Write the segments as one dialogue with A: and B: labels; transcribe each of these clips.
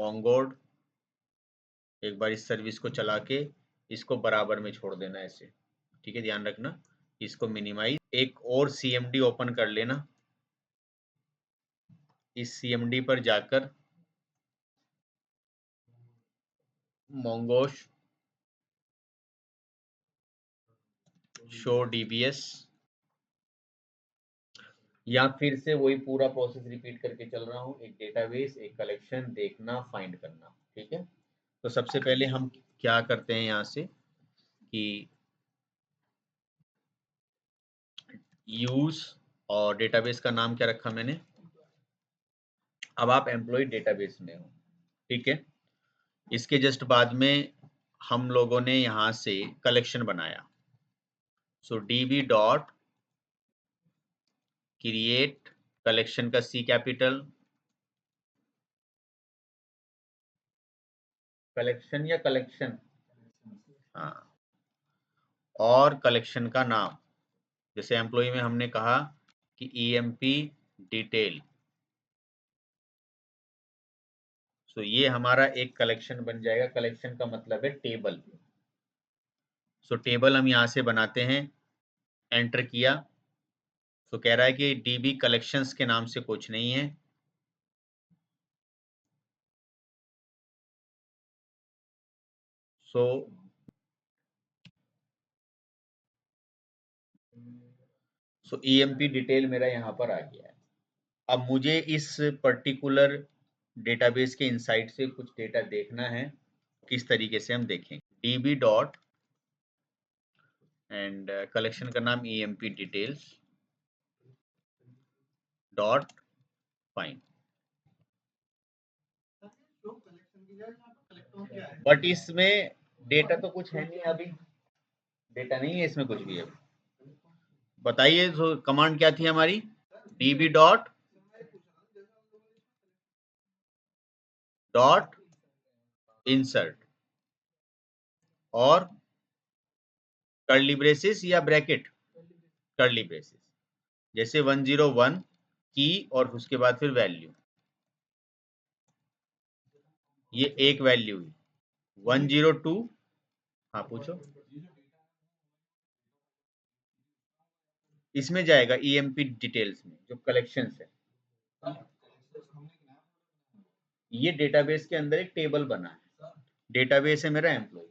A: मोंगोड, एक बार इस सर्विस को चला के इसको बराबर में छोड़ देना ऐसे, ठीक है, ध्यान रखना, इसको मिनिमाइज। एक और CMD ओपन कर लेना, इस CMD पर जाकर मोंगोश शो DBS, या फिर से वही पूरा प्रोसेस रिपीट करके चल रहा हूँ, एक डेटाबेस, एक कलेक्शन, देखना, फाइंड करना, ठीक है। तो सबसे पहले हम क्या करते हैं यहाँ से कि यूज, और डेटाबेस का नाम क्या रखा मैंने, अब आप एम्प्लॉय डेटाबेस में हो, ठीक है। इसके जस्ट बाद में हम लोगों ने यहाँ से कलेक्शन बनाया, सो db डॉट क्रिएट कलेक्शन का C कैपिटल, कलेक्शन या कलेक्शन, हाँ, और कलेक्शन का नाम, जैसे एम्प्लॉय में हमने कहा कि EMP डिटेल, सो ये हमारा एक कलेक्शन बन जाएगा। कलेक्शन का मतलब है टेबल, सो टेबल हम यहाँ से बनाते हैं, एंटर किया, सो कह रहा है कि DB कलेक्शंस के नाम से कुछ नहीं है, सो EMP डिटेल मेरा यहाँ पर आ गया है। अब मुझे इस पर्टिकुलर डेटाबेस के इनसाइड से कुछ डेटा देखना है, किस तरीके से हम देखें, DB डॉट एंड कलेक्शन का नाम EMP details dot find, but इसमें डेटा तो कुछ है नहीं, अभी डेटा नहीं है इसमें कुछ भी। अभी बताइए तो कमांड क्या थी हमारी, DB डॉट इंसर्ट और कर्ली ब्रेसेस या ब्रैकेट, कर्ली ब्रेसेस, जैसे 101 की और उसके बाद फिर वैल्यू, ये एक वैल्यू हुई 102, हाँ पूछो, इसमें जाएगा EMP डिटेल्स में जो कलेक्शंस है, ये डेटाबेस के अंदर एक टेबल बना है, डेटाबेस है मेरा एम्प्लॉय।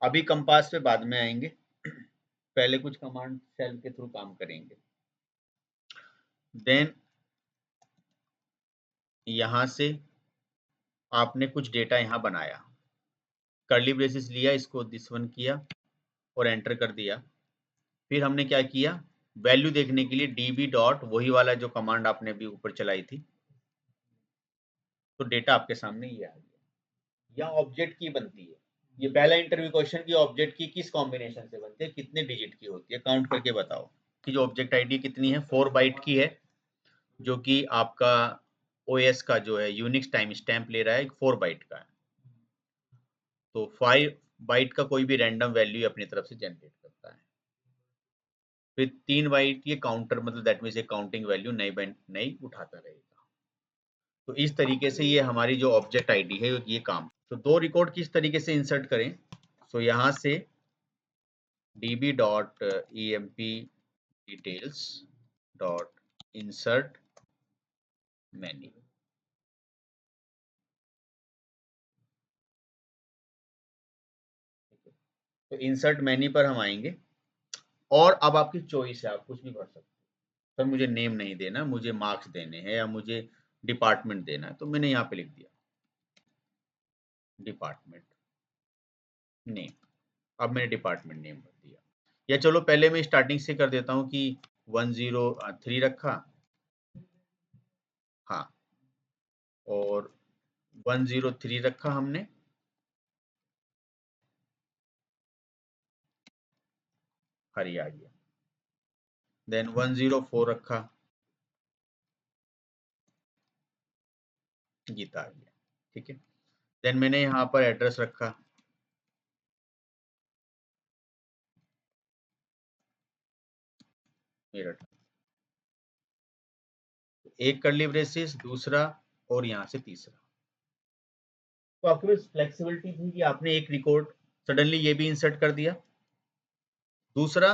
A: अभी कंपास पे बाद में आएंगे, पहले कुछ कमांड सेल के थ्रू काम करेंगे। देन यहां से आपने कुछ डेटा यहां बनाया, कर्ली ब्रेसेस लिया, इसको दिस वन किया और एंटर कर दिया। फिर हमने क्या किया, वैल्यू देखने के लिए DB डॉट, वही वाला जो कमांड आपने अभी ऊपर चलाई थी, तो डेटा आपके सामने ये आ गया। या ऑब्जेक्ट की बनती है, ये पहला इंटरव्यू क्वेश्चन की ऑब्जेक्ट की किस कॉम्बिनेशन से बनती है, कितने डिजिट की होती है, काउंट करके बताओ कि जो ऑब्जेक्ट आईडी कितनी है, 4 बाइट की है, जो कि आपका OS का जो है यूनिक्स टाइम स्टैम्प ले रहा है, 4 बाइट का है, तो 5 बाइट का कोई भी रैंडम वैल्यू अपनी तरफ से जनरेट करता है। फिर 3 बाइट ये काउंटर, मतलब दैट मीन्स एक काउंटिंग वैल्यू नई उठाता रहेगा। तो इस तरीके से ये हमारी जो ऑब्जेक्ट आईडी है ये काम। तो दो रिकॉर्ड किस तरीके से इंसर्ट करें, सो यहाँ से DB dot EMP details dot insert many, तो इंसर्ट मैनी पर हम आएंगे, और अब आपकी चॉइस है, आप कुछ भी भर सकते हैं। सर मुझे नेम नहीं देना, मुझे मार्क्स देने हैं या मुझे डिपार्टमेंट देना है, तो मैंने यहाँ पे लिख दिया डिपार्टमेंट नेम, अब मैंने डिपार्टमेंट नेम भर दिया। या चलो पहले मैं स्टार्टिंग से कर देता हूँ कि 103 रखा, हाँ, और 103 रखा हमने, हरी आ गया। देन 104 रखा, गीता आ गया, ठीक है। देन मैंने यहाँ पर एड्रेस रखा, मेरठ, एक कर्ली ब्रेसेस, दूसरा और यहाँ से तीसरा। तो आपके पास फ्लेक्सिबिलिटी थी कि आपने एक रिकॉर्ड सडनली ये भी इंसर्ट कर दिया, दूसरा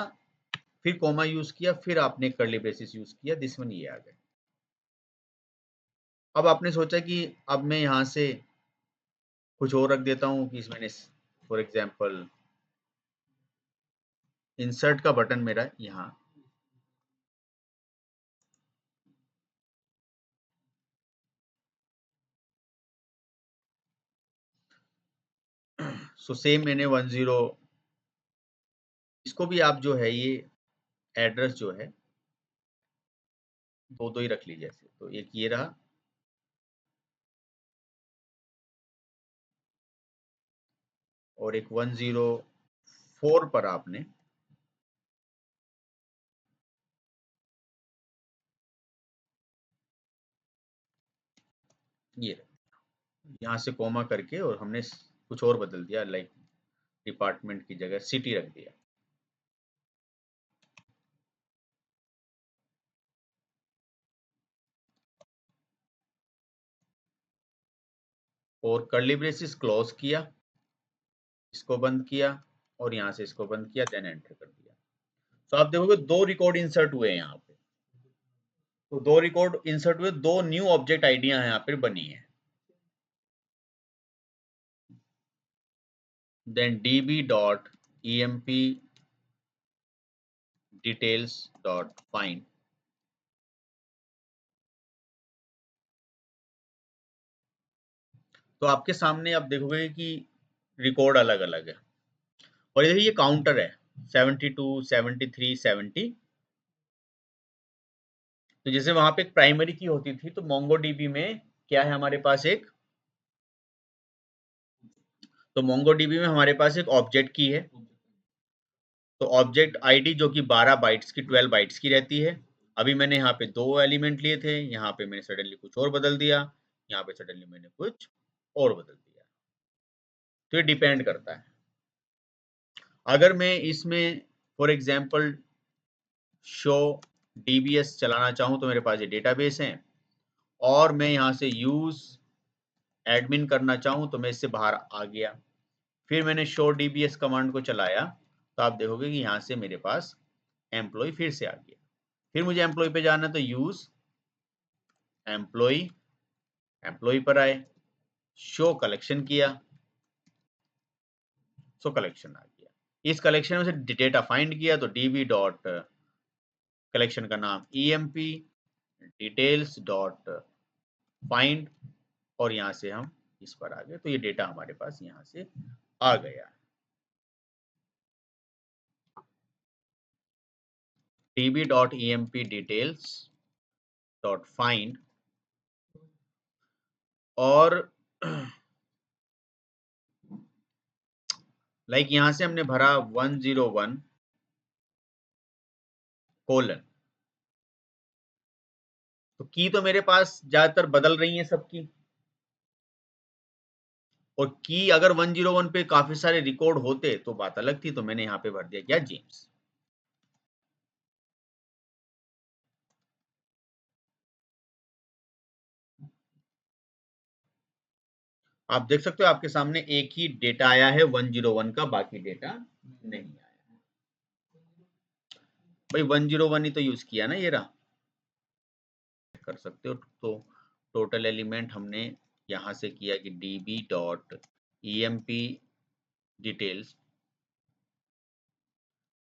A: फिर कॉमा यूज किया, फिर आपने कर्ली ब्रेसेस यूज किया, दिस वन ये आ गए। अब आपने सोचा कि अब मैं यहाँ से कुछ और रख देता हूँ कि इसमें फॉर एग्जाम्पल इंसर्ट का बटन मेरा यहाँ, सो सेम मैंने 10, इसको भी आप जो है ये एड्रेस जो है दो ही रख लीजिए ऐसे, तो एक ये रहा और एक 104 पर आपने ये यहाँ से कॉमा करके और हमने कुछ और बदल दिया, लाइक डिपार्टमेंट की जगह सिटी रख दिया। और कर्ली ब्रेसेस क्लोज किया, इसको बंद किया और यहाँ से इसको बंद किया, देन एंटर कर दिया। तो आप देखोगे दो रिकॉर्ड इंसर्ट हुए हैं यहाँ पे, तो दो रिकॉर्ड इंसर्ट हुए, दो न्यू ऑब्जेक्ट आइडिया यहाँ पे बनी है। देन db.emp details.find, तो आपके सामने आप देखोगे कि रिकॉर्ड अलग अलग है और ये काउंटर है 72, 73, 70। तो जैसे वहां पे एक प्राइमरी की होती थी, तो मोंगोडीबी में क्या है हमारे पास एक, तो मोंगोडीबी में हमारे पास एक ऑब्जेक्ट की है, तो ऑब्जेक्ट आईडी जो कि 12 बाइट्स की 12 बाइट्स की रहती है। अभी मैंने यहाँ पे दो एलिमेंट लिए थे, यहाँ पे मैंने सडनली कुछ और बदल दिया, यहाँ पे सडनली मैंने कुछ और बदल दिया, तो ये डिपेंड करता है। अगर मैं इसमें फॉर एग्जांपल शो डीबीएस चलाना चाहूँ तो मेरे पास ये डेटाबेस है, और मैं यहाँ से यूज एडमिन करना चाहूँ तो मैं इससे बाहर आ गया, फिर मैंने शो डीबीएस कमांड को चलाया, तो आप देखोगे कि यहाँ से मेरे पास एम्प्लॉय फिर से आ गया। फिर मुझे एम्प्लॉय पे जाना है तो यूज एम्प्लॉय, एम्प्लॉय पर आए, शो कलेक्शन किया, सो कलेक्शन आ गया। इस कलेक्शन में से डेटा फाइंड किया तो db डॉट कलेक्शन का नाम emp डिटेल्स डॉट फाइंड, और यहाँ से हम इस पर आ गए, तो ये डेटा हमारे पास यहाँ से आ गया। db dot emp details dot find, और लाइक यहाँ से हमने भरा 101 कोलन, तो की तो मेरे पास ज्यादातर बदल रही है सबकी, और की अगर 101 पे काफी सारे रिकॉर्ड होते तो बात अलग थी, तो मैंने यहाँ पे भर दिया क्या, जेम्स। आप देख सकते हो आपके सामने एक ही डेटा आया है 101 का, बाकी डेटा नहीं आया। भाई 101 ही तो यूज किया ना, ये रहा, कर सकते हो। तो टोटल एलिमेंट हमने यहाँ से किया कि db dot emp details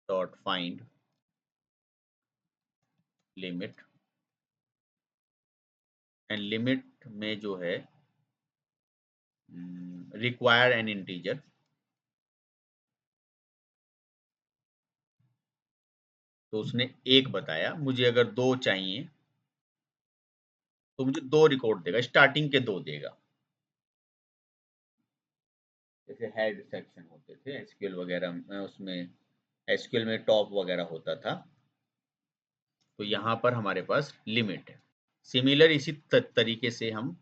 A: dot find limit, and limit में जो है रिक्वायर एन इंटीजर, तो उसने एक बताया, मुझे अगर दो चाहिए तो मुझे दो रिकॉर्ड देगा, स्टार्टिंग के दो देगा। जैसे हेड सेक्शन होते थे एसक्यूएल वगैरह में, उसमें एसक्यूएल में टॉप वगैरह होता था, तो यहाँ पर हमारे पास लिमिट है। सिमिलर इसी तरीके से हम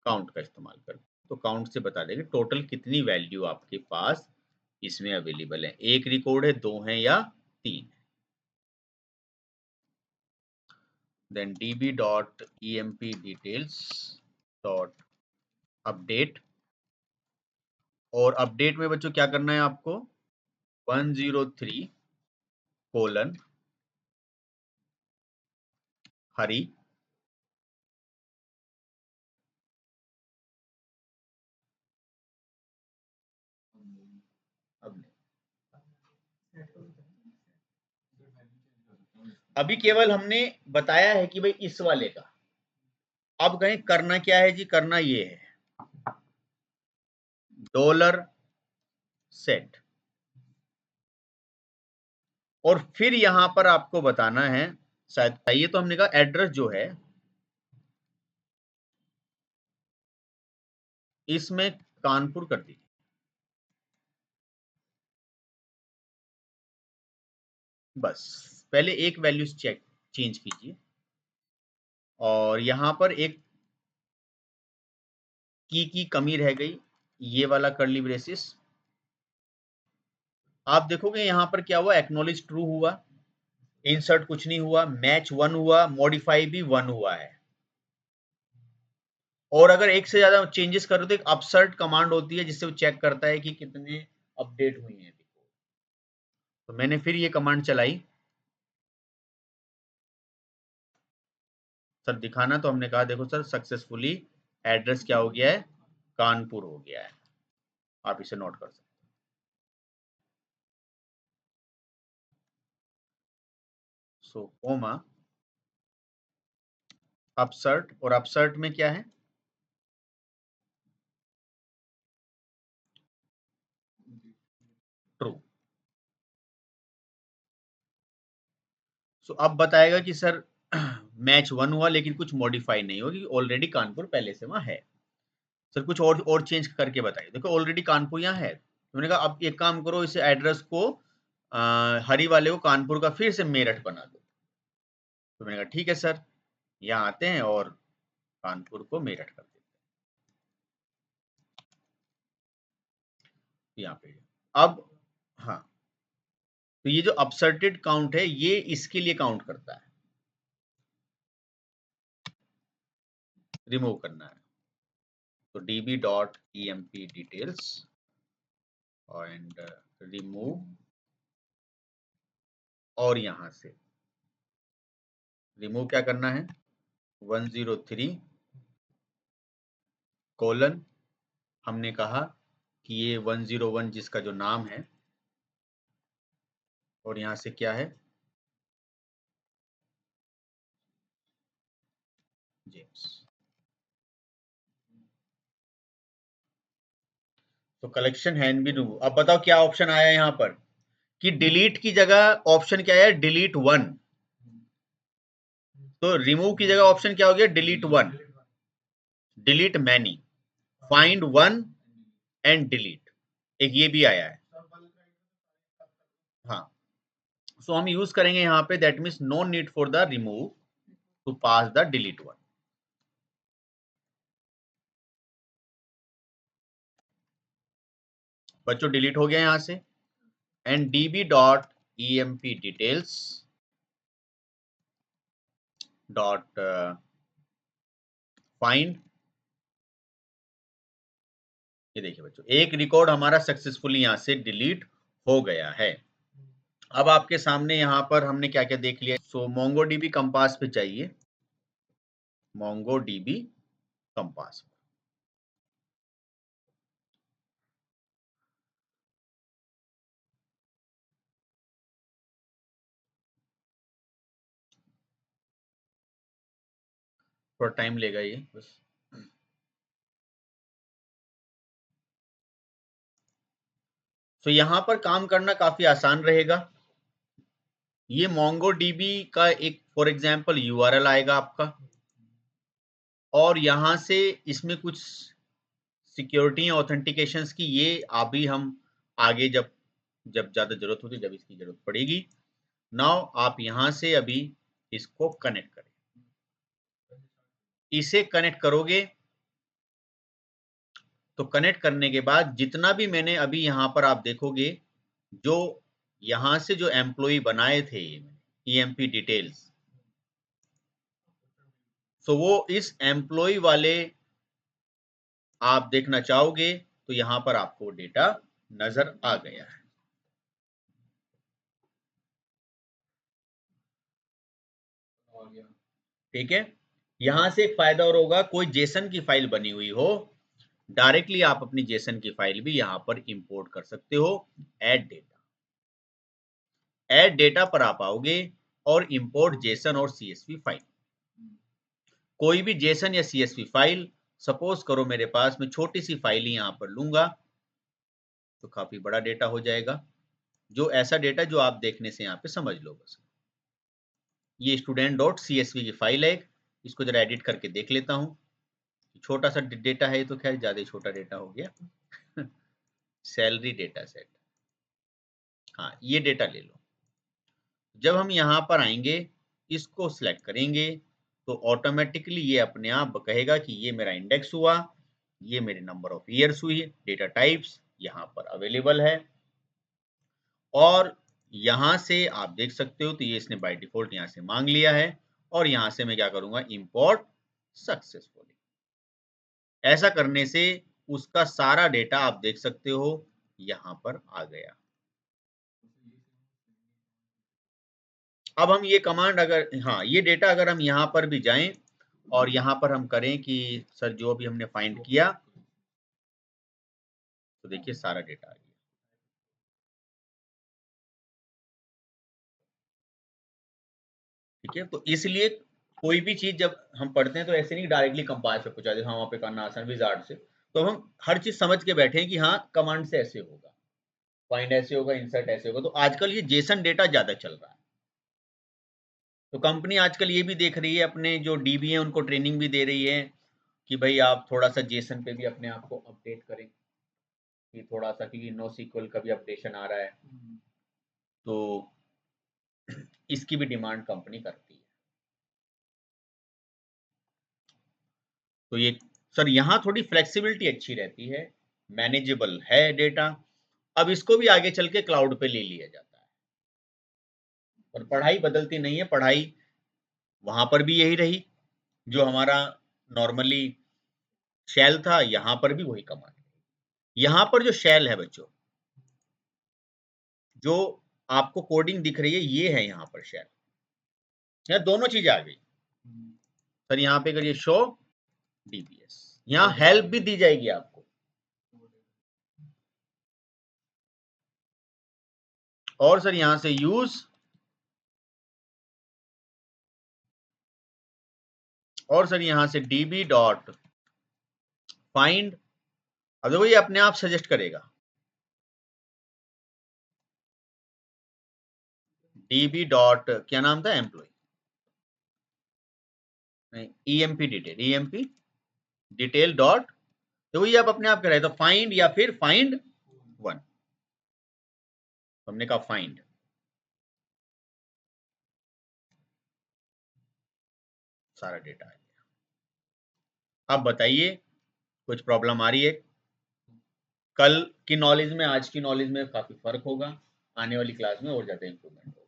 A: काउंट का इस्तेमाल करते हैं, तो काउंट से बता देंगे टोटल कितनी वैल्यू आपके पास इसमें अवेलेबल है, एक रिकॉर्ड है, दो है या तीन। Then db.emp details dot update, और अपडेट में बच्चों क्या करना है आपको, 103 कोलन हरी, अभी केवल हमने बताया है कि भाई इस वाले का, अब कहीं करना क्या है जी, करना ये है डॉलर सेट, और फिर यहां पर आपको बताना है, शायद ये तो हमने कहा एड्रेस जो है इसमें कानपुर कर दीजिए, बस पहले एक वैल्यू चेक चेंज कीजिए, और यहां पर एक की कमी रह गई, ये वाला कर्ली ब्रेसिस, आप देखोगे यहां पर क्या हुआ, एक्नॉलेज ट्रू हुआ, इंसर्ट कुछ नहीं हुआ, मैच 1 हुआ, मॉडिफाई भी 1 हुआ है, और अगर एक से ज्यादा चेंजेस करो तो एक अपसर्ट कमांड होती है जिससे वो चेक करता है कि कितने अपडेट हुई हैं, तो मैंने फिर ये कमांड चलाई, सर दिखाना, तो हमने कहा देखो सर सक्सेसफुली एड्रेस क्या हो गया है, कानपुर हो गया है, आप इसे नोट कर सकते हैं। सो कोमा अपसर्ट, और अपसर्ट में क्या है, ट्रू। सो अब बताएगा कि सर मैच 1 हुआ लेकिन कुछ मॉडिफाई नहीं होगी, ऑलरेडी कानपुर पहले से वहां है, सर कुछ और चेंज करके बताइए, देखो ऑलरेडी कानपुर यहाँ है, तो मैंने कहा अब एक काम करो, इसे एड्रेस को हरी वाले को कानपुर का फिर से मेरठ बना दो, तो मैंने कहा ठीक है सर, यहाँ आते हैं और कानपुर को मेरठ कर देते हैं, यहाँ पे अब, हाँ, तो ये जो अपसर्टेड काउंट है ये इसके लिए काउंट करता है, रिमूव करना है, तो db.emp details एंड रिमूव, और यहां से रिमूव क्या करना है, 103 कोलन, हमने कहा कि ये 101 जिसका जो नाम है, और यहां से क्या है, जेम्स, तो कलेक्शन हैंड बी रिमूव। अब बताओ क्या ऑप्शन आया यहाँ पर, कि डिलीट की जगह ऑप्शन क्या है, डिलीट 1, तो रिमूव की जगह ऑप्शन क्या हो गया, delete 1, delete many, find 1 and delete, एक ये भी आया है, हाँ, सो हम यूज करेंगे यहाँ पे, that means no need for the remove to pass the delete 1, बच्चों डिलीट हो गया यहाँ से, and db.emp details dot find, ये देखिए बच्चों एक रिकॉर्ड हमारा सक्सेसफुली यहाँ से डिलीट हो गया है। अब आपके सामने यहाँ पर हमने क्या क्या देख लिया, सो मोंगोडीबी कंपास पे चाहिए, मोंगोडीबी कंपास, थोड़ा टाइम लेगा ये बस, तो यहाँ पर काम करना काफी आसान रहेगा, ये मोंगोडीबी का एक फॉर एग्जांपल यूआरएल आएगा आपका, और यहाँ से इसमें कुछ सिक्योरिटी ऑथेंटिकेशंस की, ये अभी हम आगे जब जब ज्यादा जरूरत होगी, जब इसकी जरूरत पड़ेगी, नाउ आप यहां से अभी इसको कनेक्ट करें, इसे कनेक्ट करोगे तो कनेक्ट करने के बाद जितना भी मैंने अभी यहां पर आप देखोगे, जो यहां से जो एम्प्लॉय बनाए थे EMP डिटेल्स, सो वो इस एम्प्लॉय वाले आप देखना चाहोगे तो यहां पर आपको डेटा नजर आ गया है। ठीक है, यहां से एक फायदा और होगा, कोई जेसन की फाइल बनी हुई हो, डायरेक्टली आप अपनी जेसन की फाइल भी यहां पर इंपोर्ट कर सकते हो। ऐड डेटा पर आप आओगे और इंपोर्ट जेसन और सीएसवी फाइल। कोई भी जेसन या सीएसवी फाइल, सपोज करो मेरे पास, मैं छोटी सी फाइल ही यहां पर लूंगा तो काफी बड़ा डेटा हो जाएगा, जो ऐसा डेटा जो आप देखने से यहाँ पे समझ लो बस। ये student.csv की फाइल है, इसको जरा एडिट करके देख लेता हूँ। छोटा सा डेटा है तो खैर ज्यादा छोटा डेटा हो गया। सैलरी डेटा सेट, हाँ ये डेटा ले लो। जब हम यहाँ पर आएंगे, इसको सिलेक्ट करेंगे तो ऑटोमेटिकली ये अपने आप कहेगा कि ये मेरा इंडेक्स हुआ, ये मेरे नंबर ऑफ ईयर्स हुई, डेटा टाइप्स यहाँ पर अवेलेबल है। और यहाँ से आप देख सकते हो तो ये इसने बाय डिफॉल्ट यहाँ से मांग लिया है, और यहाँ से मैं क्या करूंगा, इंपोर्ट सक्सेसफुली। ऐसा करने से उसका सारा डेटा आप देख सकते हो यहाँ पर आ गया। अब हम ये कमांड अगर, हाँ ये डेटा अगर हम यहाँ पर भी जाएं और यहाँ पर हम करें कि सर जो भी हमने फाइंड किया, तो देखिए सारा डेटा आ गया। ठीक है, तो इसलिए कोई भी चीज जब हम पढ़ते हैं तो ऐसे नहीं डायरेक्टली कंपाइल पे पहुंचा दे, हाँ वहाँ पे करना आसान विजार्ड से, तो हम हर चीज समझ के बैठे हैं कि हाँ कमांड से ऐसे होगा, फाइंड ऐसे होगा, इंसर्ट ऐसे होगा। तो आजकल ये जेसन डेटा ज्यादा चल रहा है, तो कंपनी आजकल ये भी देख रही है, अपने जो डीबी है उनको ट्रेनिंग भी दे रही है कि भाई आप थोड़ा सा जेसन पे भी अपने आप को अपडेट करें, कि थोड़ा सा, क्योंकि नो सीक्वल का भी अपडेशन आ रहा है, तो इसकी भी डिमांड कंपनी करती है। तो ये सर यहाँ थोड़ी फ्लेक्सिबिलिटी अच्छी रहती है, मैनेजेबल है डेटा। अब इसको भी आगे चल के क्लाउड पे ले लिया जाता है, और पढ़ाई बदलती नहीं है, पढ़ाई वहां पर भी यही रही, जो हमारा नॉर्मली शेल था, यहाँ पर भी वही कमांड। यहाँ पर जो शेल है बच्चों, जो आपको कोडिंग दिख रही है, ये है यहाँ पर शेल। यहाँ दोनों चीजें आ गई सर। यहाँ पे करिए शो डीबीएस, यहाँ हेल्प भी दी जाएगी आपको, और सर यहाँ से यूज, और सर यहाँ से db डॉट फाइंड। अब देखो ये अपने आप सजेस्ट करेगा, db डॉट क्या नाम था, एम्प्लॉय, emp डिटेल डॉट, तो ये आप अपने आप कह रहे तो फाइंड या फिर फाइंड वन, हमने कहा फाइंड, सारा डेटा आ गया। अब बताइए कुछ प्रॉब्लम आ रही है? कल की नॉलेज में आज की नॉलेज में काफी फर्क होगा, आने वाली क्लास में और ज्यादा इंप्रूवमेंट होगा।